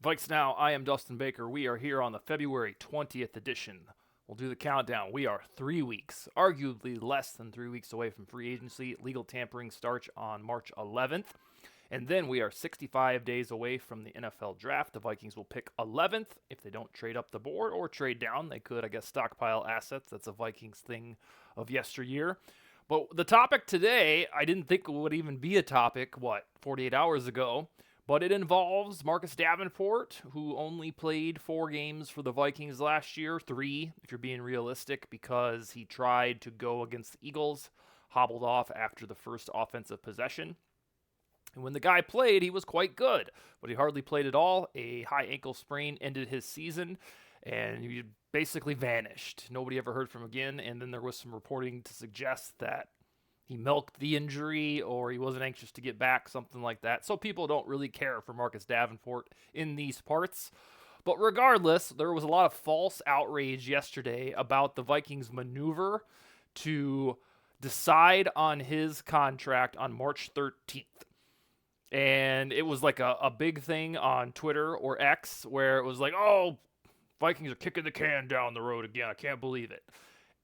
VikesNow, I am Dustin Baker. We are here on the February 20th edition. We'll do the countdown. We are 3 weeks, arguably less than 3 weeks away from free agency. Legal tampering starts on March 11th. And then we are 65 days away from the NFL draft. The Vikings will pick 11th if they don't trade up the board or trade down. They could, I guess, stockpile assets. That's a Vikings thing of yesteryear. But the topic today, I didn't think would even be a topic, 48 hours ago? But it involves Marcus Davenport, who only played 4 games for the Vikings last year, 3 if you're being realistic, because he tried to go against the Eagles, hobbled off after the first offensive possession. And when the guy played, he was quite good, but he hardly played at all. A high ankle sprain ended his season, and he basically vanished. Nobody ever heard from him again, and then there was some reporting to suggest that he milked the injury or he wasn't anxious to get back, something like that. So people don't really care for Marcus Davenport in these parts. But regardless, there was a lot of false outrage yesterday about the Vikings' maneuver to decide on his contract on March 13th. And it was like a big thing on Twitter or X where it was like, oh, Vikings are kicking the can down the road again. I can't believe it.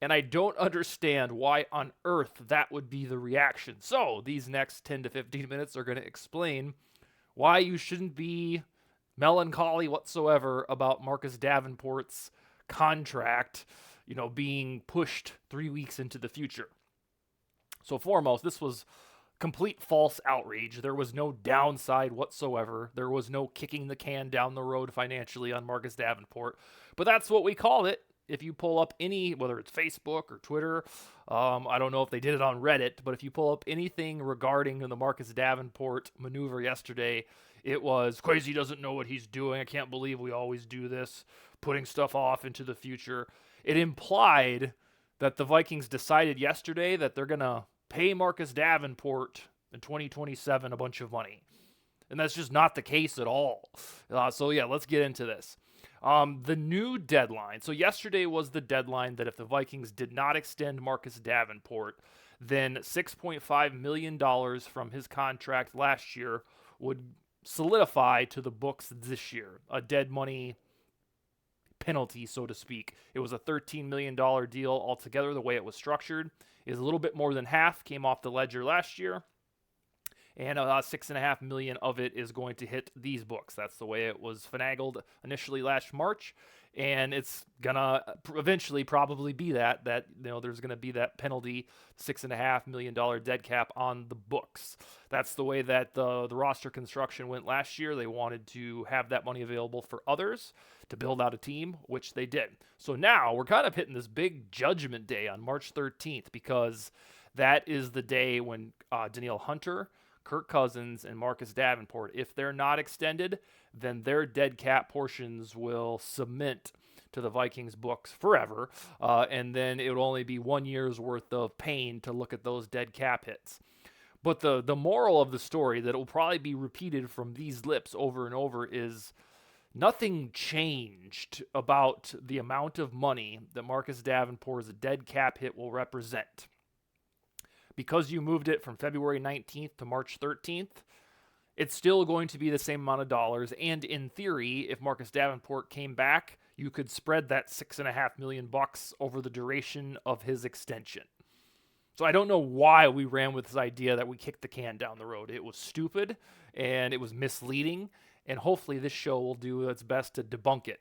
And I don't understand why on earth that would be the reaction. So these next 10 to 15 minutes are going to explain why you shouldn't be melancholy whatsoever about Marcus Davenport's contract, being pushed 3 weeks into the future. So foremost, this was complete false outrage. There was no downside whatsoever. There was no kicking the can down the road financially on Marcus Davenport. But that's what we call it. If you pull up any, whether it's Facebook or Twitter, I don't know if they did it on Reddit, but if you pull up anything regarding the Marcus Davenport maneuver yesterday, it was crazy, doesn't know what he's doing. I can't believe we always do this, putting stuff off into the future. It implied that the Vikings decided yesterday that they're going to pay Marcus Davenport in 2027 a bunch of money. And that's just not the case at all. So let's get into this. The new deadline. So yesterday was the deadline that if the Vikings did not extend Marcus Davenport, then $6.5 million from his contract last year would solidify to the books this year. A dead money penalty, so to speak. It was a $13 million deal altogether. The way it was structured is a little bit more than half came off the ledger last year. And $6.5 million of it is going to hit these books. That's the way it was finagled initially last March, and it's gonna eventually probably be that there's gonna be that penalty, $6.5 million dead cap on the books. That's the way that the roster construction went last year. They wanted to have that money available for others to build out a team, which they did. So now we're kind of hitting this big judgment day on March 13th because that is the day when Danielle Hunter, Kirk Cousins, and Marcus Davenport, if they're not extended, then their dead cap portions will cement to the Vikings books forever, and then it will only be 1 year's worth of pain to look at those dead cap hits. But the moral of the story that will probably be repeated from these lips over and over is nothing changed about the amount of money that Marcus Davenport's dead cap hit will represent. Because you moved it from February 19th to March 13th, it's still going to be the same amount of dollars. And in theory, if Marcus Davenport came back, you could spread that $6.5 million over the duration of his extension. So I don't know why we ran with this idea that we kicked the can down the road. It was stupid and it was misleading. And hopefully this show will do its best to debunk it.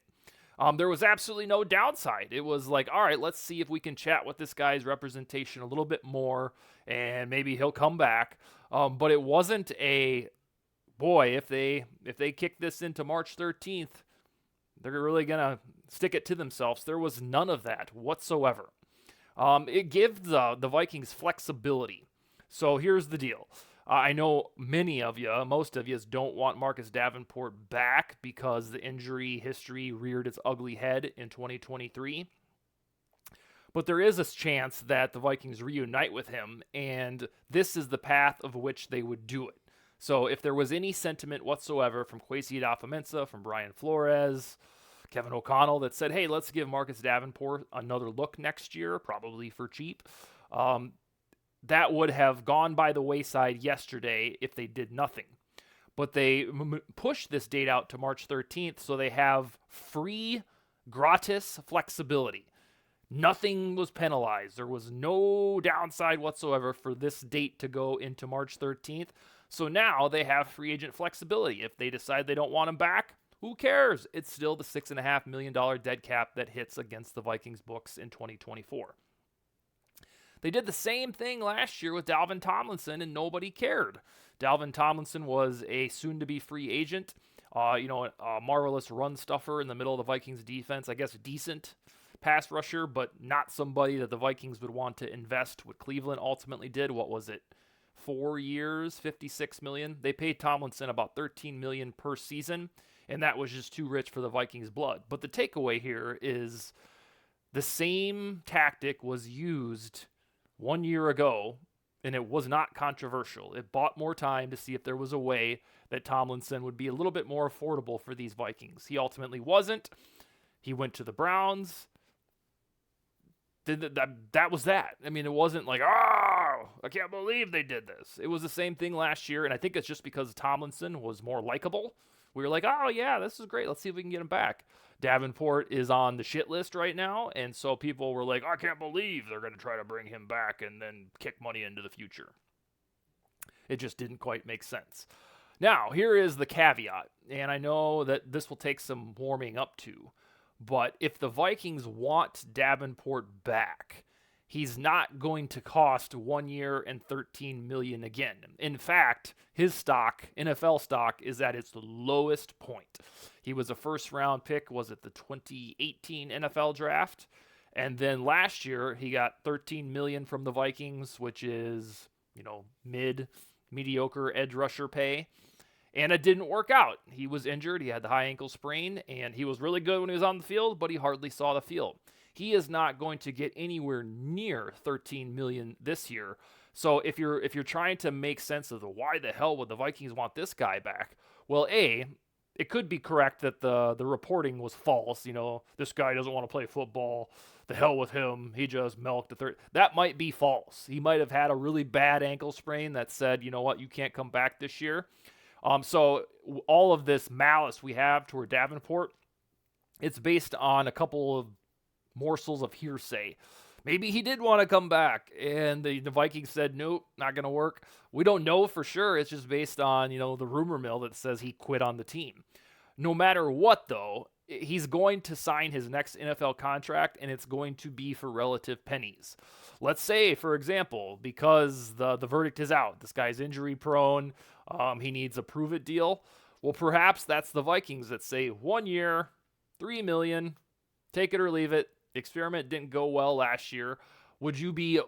There was absolutely no downside. It was like, all right, let's see if we can chat with this guy's representation a little bit more, and maybe he'll come back. But it wasn't a, boy, if they kick this into March 13th, they're really going to stick it to themselves. There was none of that whatsoever. It gives the Vikings flexibility. So here's the deal. I know most of you don't want Marcus Davenport back because the injury history reared its ugly head in 2023. But there is a chance that the Vikings reunite with him, and this is the path of which they would do it. So if there was any sentiment whatsoever from Kwesi Adofo-Mensah, from Brian Flores, Kevin O'Connell that said, hey, let's give Marcus Davenport another look next year, probably for cheap, that would have gone by the wayside yesterday if they did nothing. but they pushed this date out to March 13th so they have free, gratis flexibility. Nothing was penalized. There was no downside whatsoever for this date to go into March 13th. So now they have free agent flexibility. If they decide they don't want him back, who cares? It's still the $6.5 million dead cap that hits against the Vikings books in 2024. They did the same thing last year with Dalvin Tomlinson, and nobody cared. Dalvin Tomlinson was a soon-to-be free agent, a marvelous run stuffer in the middle of the Vikings defense. I guess a decent pass rusher, but not somebody that the Vikings would want to invest. What Cleveland ultimately did, what was it? 4 years, $56 million. They paid Tomlinson about $13 million per season, and that was just too rich for the Vikings' blood. But the takeaway here is the same tactic was used 1 year ago, and it was not controversial. It bought more time to see if there was a way that Tomlinson would be a little bit more affordable for these Vikings. He ultimately wasn't. He went to the Browns. That was that. I mean, it wasn't like, oh, I can't believe they did this. It was the same thing last year, and I think it's just because Tomlinson was more likable. We were like, oh, yeah, this is great. Let's see if we can get him back. Davenport is on the shit list right now, and so people were like, I can't believe they're going to try to bring him back and then kick money into the future. It just didn't quite make sense. Now, here is the caveat, and I know that this will take some warming up to, but if the Vikings want Davenport back, he's not going to cost 1 year and $13 million again. In fact, his stock, NFL stock, is at its lowest point. He was a first-round pick, was it the 2018 NFL draft? And then last year, he got $13 million from the Vikings, which is, mediocre edge rusher pay. And it didn't work out. He was injured. He had the high ankle sprain, and he was really good when he was on the field, but he hardly saw the field. He is not going to get anywhere near $13 million this year. So if you're trying to make sense of why the hell would the Vikings want this guy back, well, it could be correct that the reporting was false. This guy doesn't want to play football. The hell with him. He just milked the third. That might be false. He might have had a really bad ankle sprain that said, you know what, you can't come back this year. So all of this malice we have toward Davenport, it's based on a couple of morsels of hearsay. Maybe he did want to come back, and the Vikings said, nope, not going to work. We don't know for sure. It's just based on, the rumor mill that says he quit on the team. No matter what, though, he's going to sign his next NFL contract, and it's going to be for relative pennies. Let's say, for example, because the verdict is out, this guy's injury prone, he needs a prove-it deal. Well, perhaps that's the Vikings that say 1 year, $3 million, take it or leave it. The experiment didn't go well last year. Would you be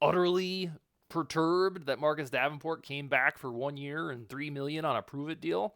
utterly perturbed that Marcus Davenport came back for 1 year and $3 million on a prove-it deal?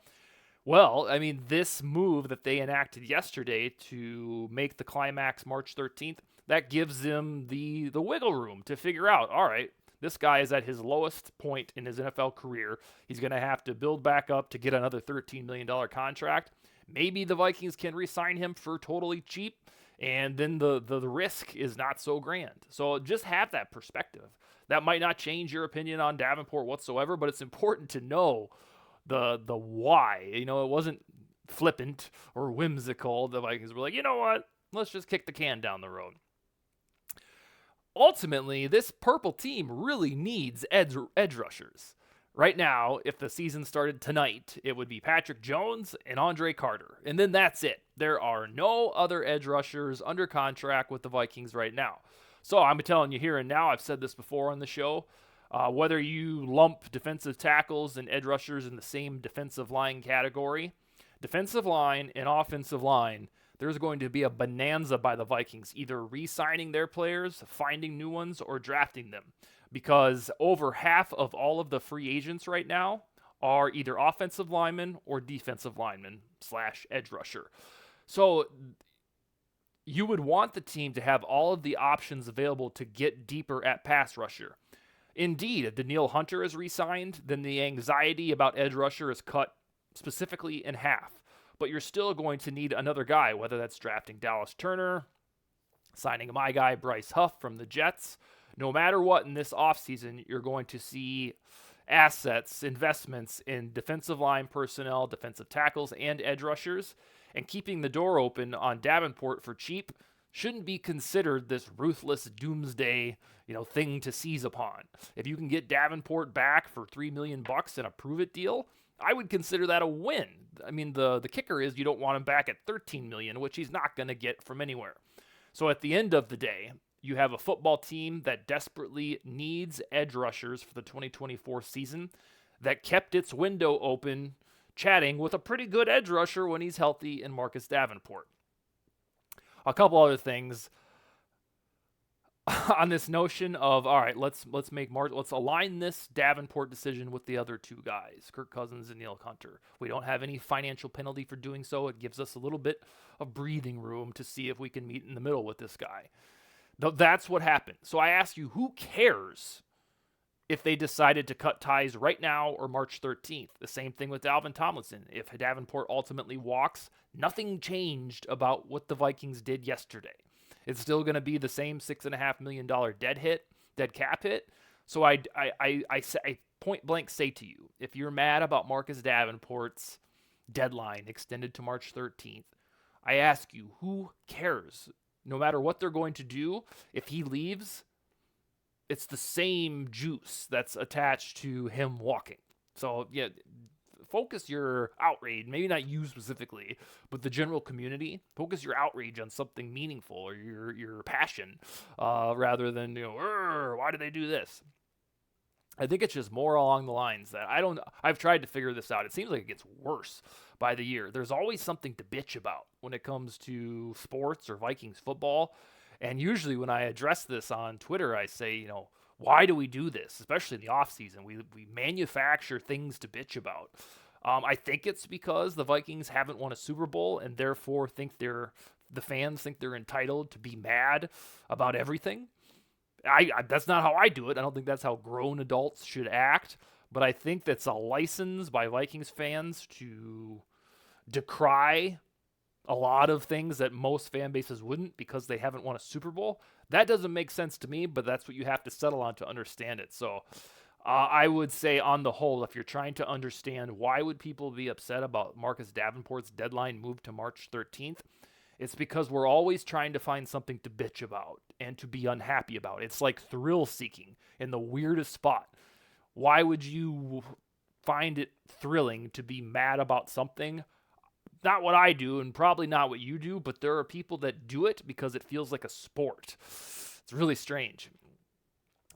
Well, I mean, this move that they enacted yesterday to make the climax March 13th, that gives them the wiggle room to figure out, all right, this guy is at his lowest point in his NFL career. He's going to have to build back up to get another $13 million contract. Maybe the Vikings can re-sign him for totally cheap, and then the risk is not so grand. So just have that perspective. That might not change your opinion on Davenport whatsoever, but it's important to know the why. It wasn't flippant or whimsical. The Vikings were like, you know what? Let's just kick the can down the road. Ultimately, this purple team really needs edge rushers. Right now, if the season started tonight, it would be Patrick Jones and Andre Carter. And then that's it. There are no other edge rushers under contract with the Vikings right now. So I'm telling you here and now, I've said this before on the show, whether you lump defensive tackles and edge rushers in the same defensive line category, defensive line and offensive line, there's going to be a bonanza by the Vikings, either re-signing their players, finding new ones, or drafting them. Because over half of all of the free agents right now are either offensive linemen or defensive linemen / edge rusher. So you would want the team to have all of the options available to get deeper at pass rusher. Indeed, if Danielle Hunter is re-signed, then the anxiety about edge rusher is cut specifically in half. But you're still going to need another guy, whether that's drafting Dallas Turner, signing my guy Bryce Huff from the Jets. No matter what in this offseason, you're going to see assets, investments in defensive line personnel, defensive tackles, and edge rushers, and keeping the door open on Davenport for cheap shouldn't be considered this ruthless doomsday, thing to seize upon. If you can get Davenport back for $3 million in a prove-it deal, I would consider that a win. I mean, the kicker is you don't want him back at $13 million, which he's not going to get from anywhere. So at the end of the day, you have a football team that desperately needs edge rushers for the 2024 season that kept its window open, chatting with a pretty good edge rusher when he's healthy in Marcus Davenport. A couple other things on this notion of, all right, let's align this Davenport decision with the other two guys, Kirk Cousins and Neil Hunter. We don't have any financial penalty for doing so. It gives us a little bit of breathing room to see if we can meet in the middle with this guy. That's what happened. So I ask you, who cares if they decided to cut ties right now or March 13th? The same thing with Dalvin Tomlinson. If Davenport ultimately walks, nothing changed about what the Vikings did yesterday. It's still going to be the same $6.5 million dead cap hit. So I point blank say to you, if you're mad about Marcus Davenport's deadline extended to March 13th, I ask you, who cares? No matter what they're going to do, if he leaves, it's the same juice that's attached to him walking. So, yeah, focus your outrage, maybe not you specifically, but the general community. Focus your outrage on something meaningful or your passion rather than, why did they do this? I think it's just more along the lines that I've tried to figure this out. It seems like it gets worse by the year. There's always something to bitch about when it comes to sports or Vikings football. And usually when I address this on Twitter, I say, why do we do this? Especially in the offseason. We manufacture things to bitch about. I think it's because the Vikings haven't won a Super Bowl and therefore the fans think they're entitled to be mad about everything. That's not how I do it. I don't think that's how grown adults should act. But I think that's a license by Vikings fans to decry a lot of things that most fan bases wouldn't because they haven't won a Super Bowl. That doesn't make sense to me, but that's what you have to settle on to understand it. So I would say on the whole, if you're trying to understand why would people be upset about Marcus Davenport's deadline moved to March 13th, it's because we're always trying to find something to bitch about and to be unhappy about. It's like thrill seeking in the weirdest spot. Why would you find it thrilling to be mad about something? Not what I do and probably not what you do, but there are people that do it because it feels like a sport. It's really strange.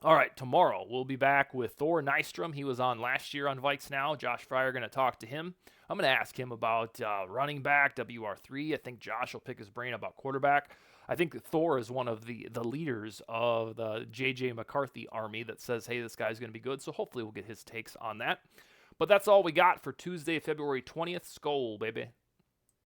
All right, tomorrow we'll be back with Thor Nystrom. He was on last year on VikesNow. Josh Fryer going to talk to him. I'm going to ask him about running back, WR3. I think Josh will pick his brain about quarterback. I think Thor is one of the leaders of the J.J. McCarthy army that says, hey, this guy's going to be good. So hopefully we'll get his takes on that. But that's all we got for Tuesday, February 20th. Skol, baby.